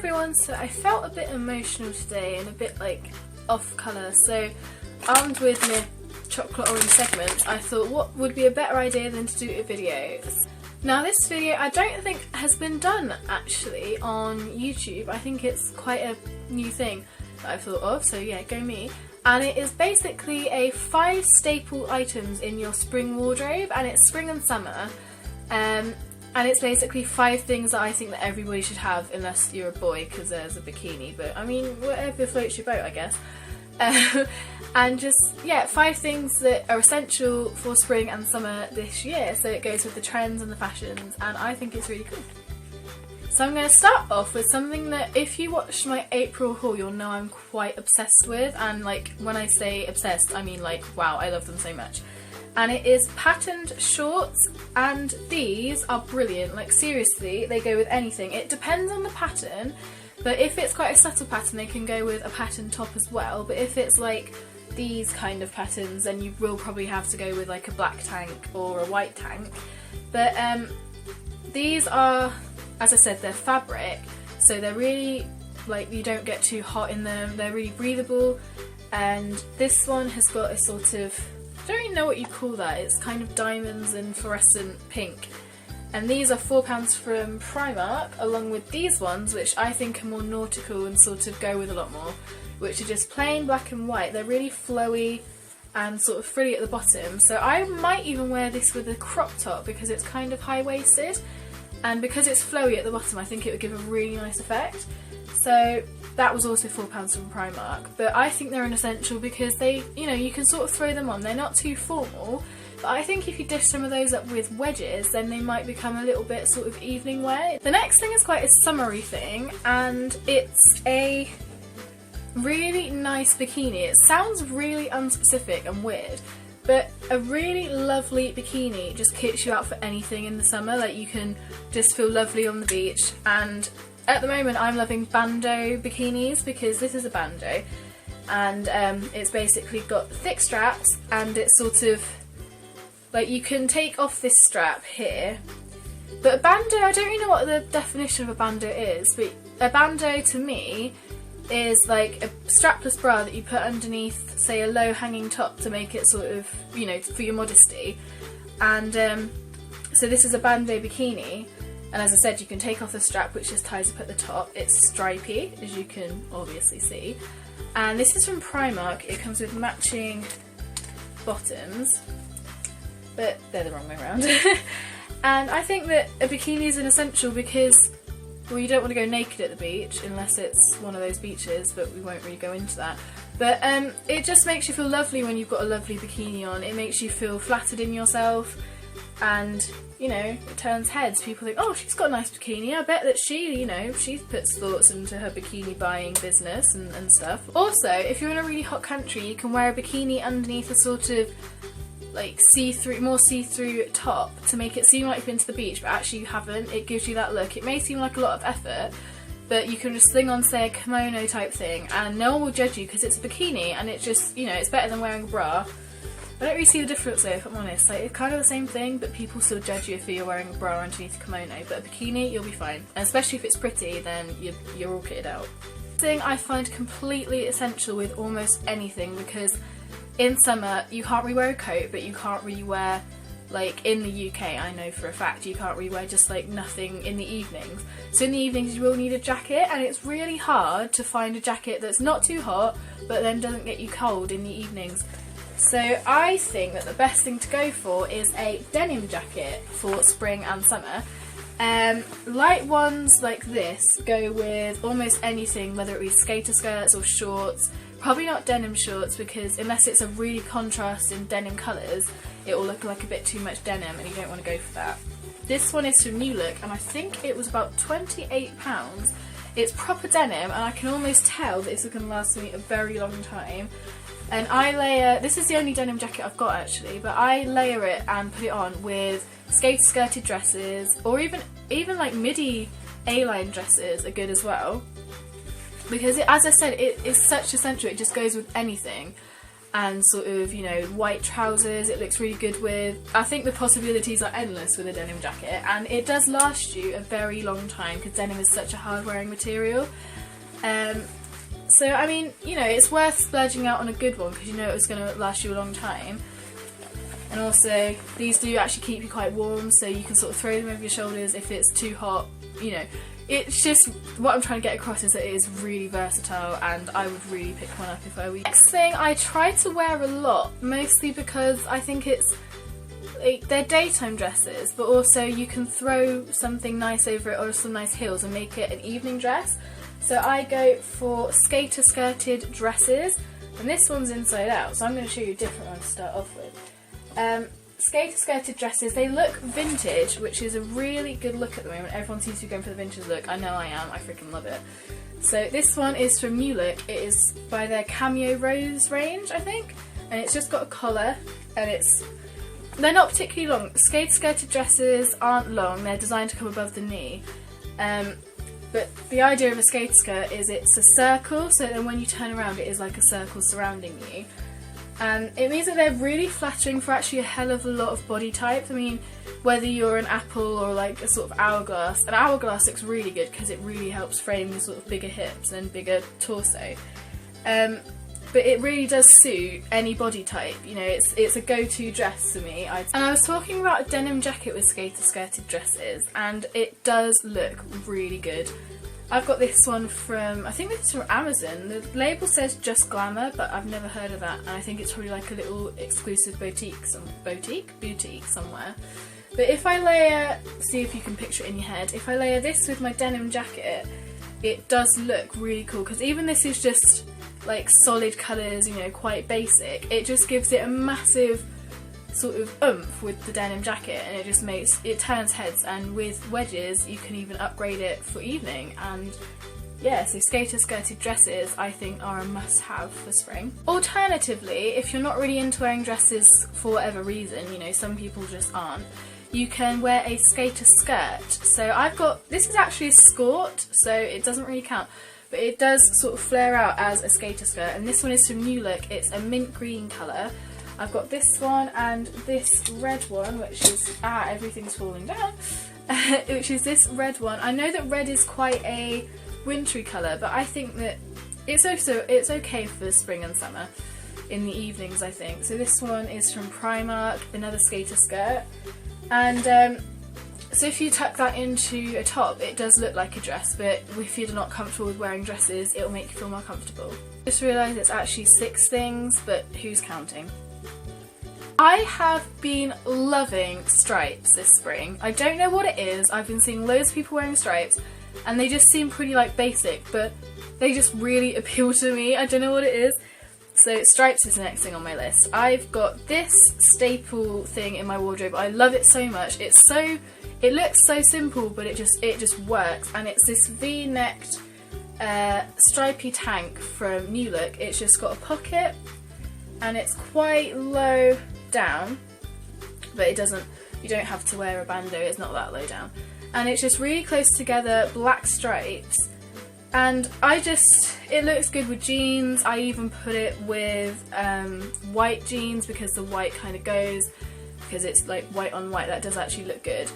everyone, so I felt a bit emotional today and a bit like off colour, so armed with my chocolate orange segment, I thought what would be a better idea than to do a video. Now this video I don't think has been done actually on YouTube. I think it's quite a new thing that I've thought of, so yeah, go me. And it is basically a 5 staple items in your spring wardrobe, and it's spring and summer. And it's basically 5 things that I think that everybody should have unless you're a boy, because there's a bikini, but I mean whatever floats your boat, I guess. And just, yeah, 5 things that are essential for spring and summer this year, so it goes with the trends and the fashions, and I think it's really cool. So I'm going to start off with something that if you watched my April haul you'll know I'm quite obsessed with, and like when I say obsessed I mean like wow, I love them so much. And it is patterned shorts, and these are brilliant, like seriously, they go with anything. It depends on the pattern, but if it's quite a subtle pattern they can go with a patterned top as well, but if it's like these kind of patterns then you will probably have to go with like a black tank or a white tank. But these are, as I said, they're fabric, so they're really, like, you don't get too hot in them, they're really breathable, and this one has got a sort of, I don't really know what you call that, it's kind of diamonds and fluorescent pink. And these are £4 from Primark, along with these ones, which I think are more nautical and sort of go with a lot more, which are just plain black and white. They're really flowy and sort of frilly at the bottom, so I might even wear this with a crop top because it's kind of high-waisted, and because it's flowy at the bottom I think it would give a really nice effect. So that was also £4 from Primark, but I think they're an essential because they, you know, you can sort of throw them on, they're not too formal, but I think if you dish some of those up with wedges then they might become a little bit sort of evening wear. The next thing is quite a summery thing, and it's a really nice bikini. It sounds really unspecific and weird, but a really lovely bikini just kits you out for anything in the summer. Like, you can just feel lovely on the beach, and at the moment I'm loving bandeau bikinis because this is a bandeau, and it's basically got thick straps, and it's sort of like you can take off this strap here. But a bandeau, I don't really know what the definition of a bandeau is, but a bandeau to me is like a strapless bra that you put underneath, say, a low hanging top to make it sort of, you know, for your modesty. And so this is a bandeau bikini, and as I said you can take off the strap which just ties up at the top. It's stripy, as you can obviously see, and this is from Primark. It comes with matching bottoms, but they're the wrong way around. And I think that a bikini is an essential because, well, you don't want to go naked at the beach unless it's one of those beaches, but we won't really go into that. But it just makes you feel lovely when you've got a lovely bikini on. It makes you feel flattered in yourself, and, you know, it turns heads. People think, oh, she's got a nice bikini, I bet that she, you know, she puts thoughts into her bikini buying business and stuff. Also, if you're in a really hot country, you can wear a bikini underneath a sort of like more see-through top to make it seem like you've been to the beach, but actually you haven't. It gives you that look. It may seem like a lot of effort, but you can just sling on, say, a kimono type thing, and no one will judge you because it's a bikini, and it's just, you know, it's better than wearing a bra. I don't really see the difference though, if I'm honest. Like, it's kind of the same thing, but people still judge you if you're wearing a bra underneath a kimono. But a bikini, you'll be fine, and especially if it's pretty, then you're all kitted out. Thing I find completely essential with almost anything, because in summer you can't really wear a coat, but you can't really wear, like in the UK I know for a fact, you can't really wear just like nothing in the evenings. So in the evenings you will need a jacket, and it's really hard to find a jacket that's not too hot but then doesn't get you cold in the evenings. So I think that the best thing to go for is a denim jacket for spring and summer. Light ones like this go with almost anything, whether it be skater skirts or shorts. Probably not denim shorts, because unless it's a really contrasting denim colours, it will look like a bit too much denim and you don't want to go for that. This one is from New Look, and I think it was about £28. It's proper denim, and I can almost tell that this is going to last me a very long time. And I layer, this is the only denim jacket I've got actually, but I layer it and put it on with skater skirted dresses, or even like midi A-line dresses are good as well. Because it, as I said, it is such essential, it just goes with anything. and sort of, you know, white trousers. It looks really good with. I think the possibilities are endless with a denim jacket, and it does last you a very long time because denim is such a hard wearing material. So I mean, you know, it's worth splurging out on a good one because you know it's going to last you a long time. And also, these do actually keep you quite warm, so you can sort of throw them over your shoulders if it's too hot, you know. It's just, what I'm trying to get across is that it is really versatile, and I would really pick one up if I were you. Next thing, I try to wear a lot, mostly because I think it's, like, they're daytime dresses, but also you can throw something nice over it or some nice heels and make it an evening dress. So I go for skater skirted dresses, and this one's inside out, so I'm going to show you a different one to start off with. Skater skirted dresses, they look vintage, which is a really good look at the moment. Everyone seems to be going for the vintage look. I know I am, I freaking love it. So this one is from New Look. It is by their Cameo Rose range, I think, and it's just got a collar, and they're not particularly long. Skater skirted dresses aren't long, they're designed to come above the knee. But the idea of a skater skirt is it's a circle, so then when you turn around it is like a circle surrounding you. And it means that they're really flattering for actually a hell of a lot of body types. I mean, whether you're an apple or like a sort of hourglass, an hourglass looks really good because it really helps frame your sort of bigger hips and bigger torso. But it really does suit any body type, you know, it's a go-to dress for me. And I was talking about a denim jacket with skater skirted dresses, and it does look really good. I've got this one from, I think this is from Amazon. The label says Just Glamour, but I've never heard of that, and I think it's probably like a little exclusive boutique somewhere. But if I layer, see if you can picture it in your head, if I layer this with my denim jacket, it does look really cool, because even this is just like solid colours, you know, quite basic, it just gives it a massive sort of oomph with the denim jacket, and it just turns heads, and with wedges you can even upgrade it for evening. And yeah, so skater skirted dresses I think are a must-have for spring. Alternatively, if you're not really into wearing dresses for whatever reason, you know, some people just aren't, you can wear a skater skirt. So I've got, this is actually a skirt, so it doesn't really count, but it does sort of flare out as a skater skirt, and this one is from New Look. It's a mint green colour. I've got this one and this red one, which is, everything's falling down, which is this red one. I know that red is quite a wintry colour, but I think that it's okay for spring and summer in the evenings, I think. So this one is from Primark, another skater skirt, and so if you tuck that into a top, it does look like a dress, but if you're not comfortable with wearing dresses, it'll make you feel more comfortable. Just realised it's actually 6 things, but who's counting? I have been loving stripes this spring. I don't know what it is, I've been seeing loads of people wearing stripes, and they just seem pretty like basic, but they just really appeal to me. I don't know what it is. So stripes is the next thing on my list. I've got this staple thing in my wardrobe. I love it so much. It looks so simple, but it just works, and it's this V-necked stripy tank from New Look. It's just got a pocket, and it's quite low down, but you don't have to wear a bandeau, it's not that low down. And it's just really close together, black stripes, and it looks good with jeans. I even put it with white jeans because the white kind of goes, because it's like white on white, that does actually look good.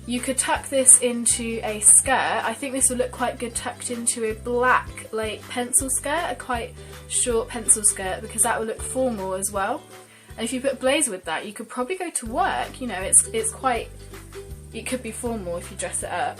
You could tuck this into a skirt. I think this would look quite good tucked into a black like pencil skirt, a quite short pencil skirt, because that would look formal as well. And if you put a blazer with that, you could probably go to work, you know, it could be formal if you dress it up.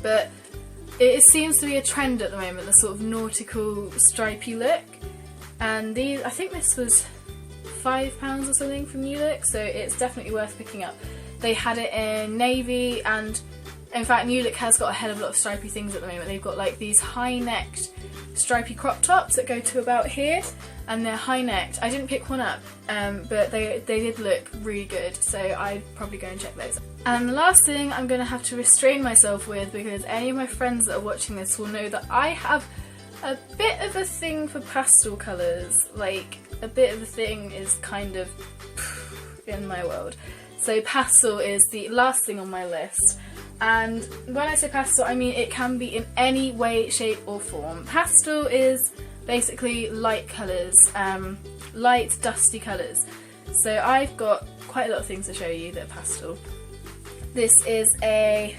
But it seems to be a trend at the moment, the sort of nautical stripy look. And I think this was £5 or something from New Look, so it's definitely worth picking up. They had it in navy, and in fact New Look has got a hell of a lot of stripy things at the moment. They've got like these high-necked stripy crop tops that go to about here, and they're high-necked. I didn't pick one up, but they did look really good, so I'd probably go and check those out. And the last thing I'm going to have to restrain myself with, because any of my friends that are watching this will know that I have a bit of a thing for pastel colours. Like, a bit of a thing is kind of in my world. So pastel is the last thing on my list, and when I say pastel I mean it can be in any way, shape or form. Pastel is basically light colours, light dusty colours. So I've got quite a lot of things to show you that are pastel. This is a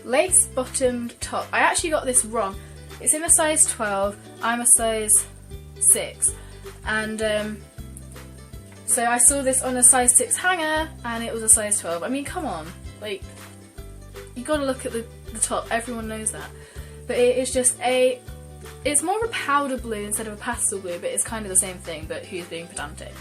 lace bottomed top. I actually got this wrong. It's in a size 12, I'm a size 6, and so I saw this on a size 6 hanger and it was a size 12. I mean, come on, like, you gotta look at the top, everyone knows that. But it is just it's more of a powder blue instead of a pastel blue, but it's kind of the same thing, but who's being pedantic.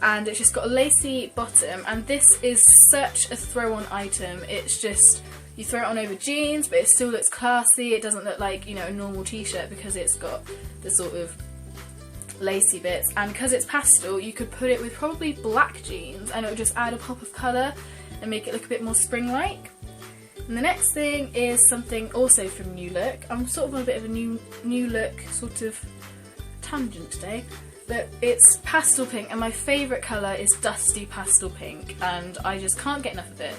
And it's just got a lacy bottom, and this is such a throw-on item. It's just, you throw it on over jeans, but it still looks classy. It doesn't look like, you know, a normal t-shirt because it's got the sort of lacy bits. And because it's pastel, you could put it with probably black jeans and it would just add a pop of colour and make it look a bit more spring-like. And the next thing is something also from New Look. I'm sort of on a bit of a new look sort of tangent today. But it's pastel pink, and my favourite colour is dusty pastel pink, and I just can't get enough of it.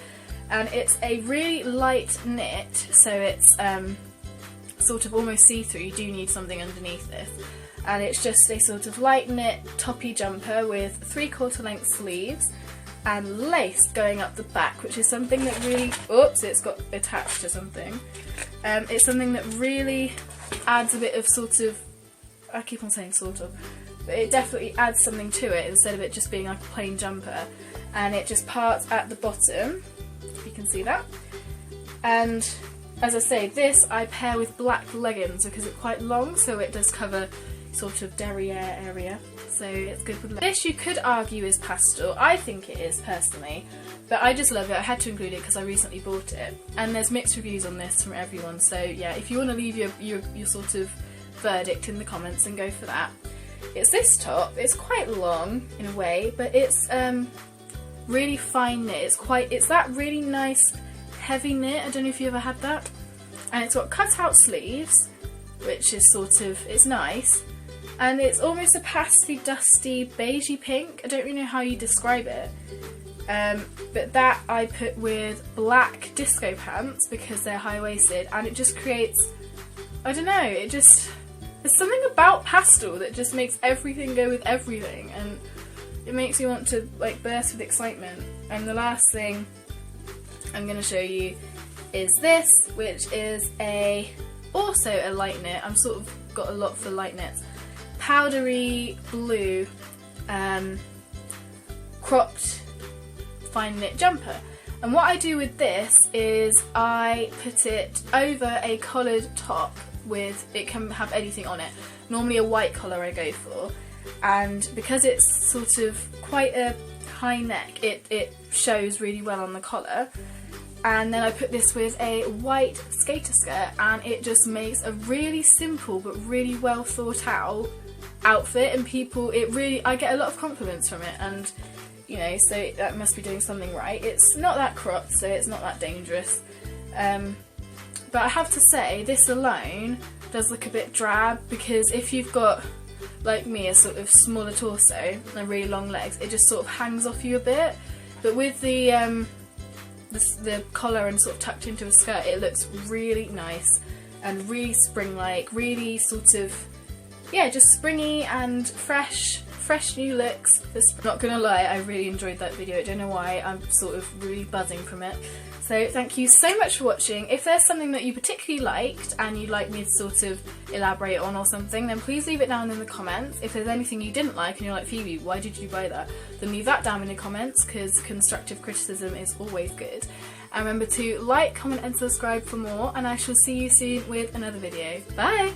And it's a really light knit, so it's sort of almost see-through. You do need something underneath this. And it's just a sort of light knit toppy jumper with 3/4 length sleeves and lace going up the back, which is something that really, oops, it's got attached to something. It's something that really adds a bit of sort of, I keep on saying sort of, but it definitely adds something to it instead of it just being like a plain jumper. And it just parts at the bottom, if you can see that. And as I say, this I pair with black leggings because it's quite long, so it does cover sort of derriere area, so it's good with this. You could argue is pastel. I think it is personally, but I just love it. I had to include it because I recently bought it, and there's mixed reviews on this from everyone, so yeah, if you want to leave your sort of verdict in the comments, then go for that. It's this top. It's quite long in a way, but it's really fine knit. It's that really nice heavy knit. I don't know if you ever had that. And it's got cut out sleeves, which is sort of, it's nice. And it's almost a pastel dusty beigey pink. I don't really know how you describe it. But that I put with black disco pants because they're high-waisted, and it just creates, I don't know, there's something about pastel that just makes everything go with everything, and it makes you want to like burst with excitement. And the last thing I'm going to show you is this, which is also a light knit. I'm sort of got a lot for light knits. Powdery blue cropped fine knit jumper. And what I do with this is I put it over a collared top with, it can have anything on it. Normally a white collar I go for, and because it's sort of quite a high neck, it shows really well on the collar. And then I put this with a white skater skirt, and it just makes a really simple but really well thought out outfit, and I get a lot of compliments from it, and you know, so that must be doing something right. It's not that cropped, so it's not that dangerous. But I have to say, this alone does look a bit drab, because if you've got, like me, a sort of smaller torso and really long legs, it just sort of hangs off you a bit. But with the collar and sort of tucked into a skirt, it looks really nice and really spring-like, really sort of, yeah, just springy and fresh new looks. Not gonna lie, I really enjoyed that video. I don't know why, I'm sort of really buzzing from it. So thank you so much for watching. If there's something that you particularly liked and you'd like me to sort of elaborate on or something, then please leave it down in the comments. If there's anything you didn't like and you're like, Phoebe, why did you buy that? Then leave that down in the comments, because constructive criticism is always good. And remember to like, comment and subscribe for more, and I shall see you soon with another video. Bye!